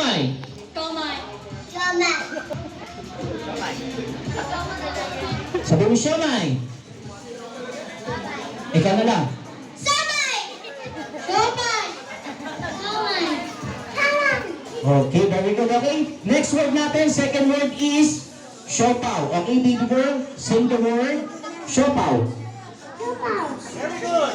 Siomay. Siomay. Sabi mo siomay. Ikaw na lang. Okay, very good. Okay, next word natin, second word is siopaw. Okay, baby girl, say the word siopaw. Very good. Very good.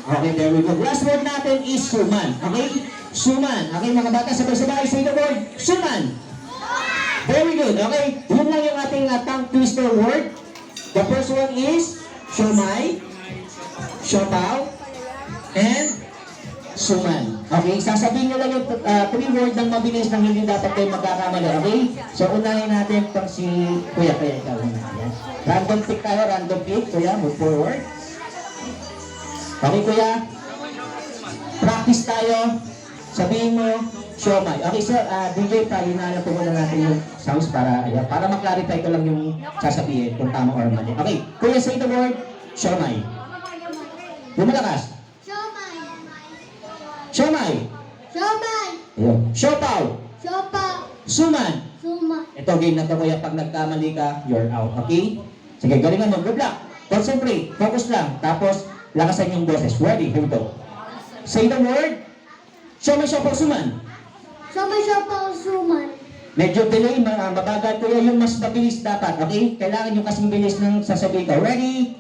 Okay, very good. Last word natin is suman. Okay, suman. Okay, mga bata, sabay-sabay, say the word suman. Very good. Okay, yun lang yung ating tongue twister word. The first one is siomay, siopaw, and suman. Okay, sasabihin nyo lang yung three word ng mabilis nang hindi dapat kayo magkakamali. Okay? So, unahin natin itong si Kuya. Kuya, ikaw na. Yes. Random pick tayo, random pick. Kuya, move forward. Okay, Kuya. Practice tayo. Sabihin mo, siomay. Okay, sir, DJ, palinala po muna natin yung sounds para ma-clarify ko lang yung sasabihin kung tama or mali. Okay, Kuya, say the word, siomay. Lumalakas. Siomay. Ayun. Siopaw. Suman. Ito, game na to, Kuya. Pag nagkamali ka, you're out. Okay? Sige, galingan mo. Good luck. Concentrate. Focus lang. Tapos, lakasan yung boses. Ready? Here we go. Say the word. Siomay, siopaw, suman. Medyo delay, mabagal, Kuya. Yung mas mabilis dapat. Okay? Kailangan yung kasing bilis ng sasabihin ko. Ready?